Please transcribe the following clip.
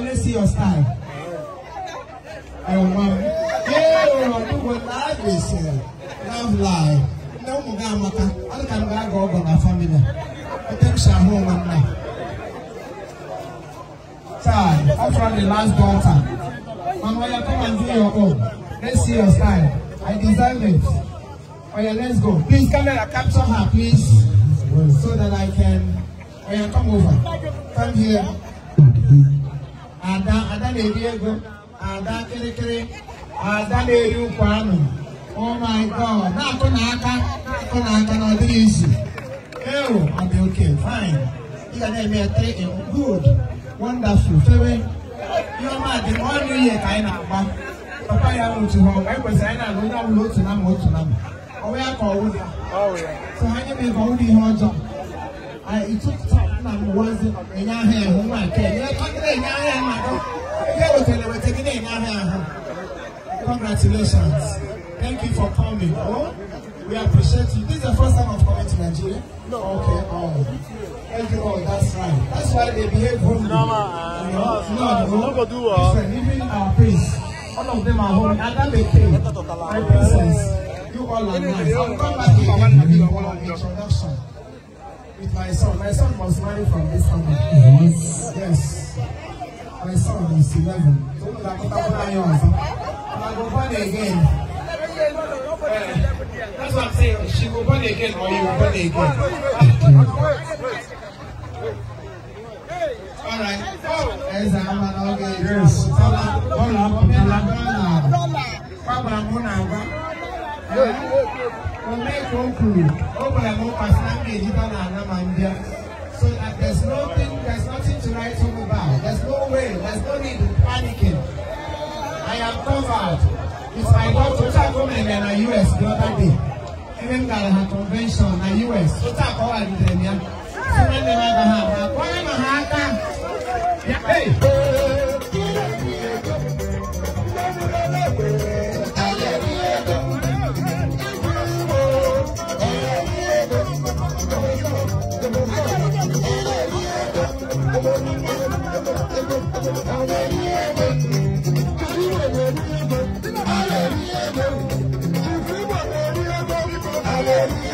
Let's see your style. Love life. No Mugamaka. I can go over my family. Attention home and now. Child, after the last daughter. Mama, you come and do your own. Let's see your style. I deserve it. Oh yeah, let's go. Please camera capture her, please. So that I can. Oh yeah, come over. Come here. Ada Diego. Ada Kiri. Ada Diego Kwano. Oh my God. Now Konaka, no, this easy. Oh, I'll be okay, fine. You can have me a good, wonderful, very. You're mad, the one year kind of Papa, I want to home. I was saying, I don't know to them. Oh, we are called. Oh, yeah. So I can be holding her job. It took time and was in your hand. Oh, my God. You're talking in your hand, my God. We're taking it in your hand. Congratulations. Thank you for coming. Oh, We appreciate you. This is the first time of coming to Nigeria? No. Okay, thank you all, that's right. That's why they behave homely. No, even our priest, all of them are homely. Adam Eke, my princess, you all are nice. I'll come back again and do an introduction with my son. My son was married from this family. Yes. My son is 11. So I'm go born again. That's what I'm saying. She will born again or you will born again. Alright. Yes. So that there's nothing to write home about. There's no way, there's no need in panicking. I am covered. It's my daughter in the US the other day. Even got a convention in the US. So that's all I did. Hey! Hallelujah.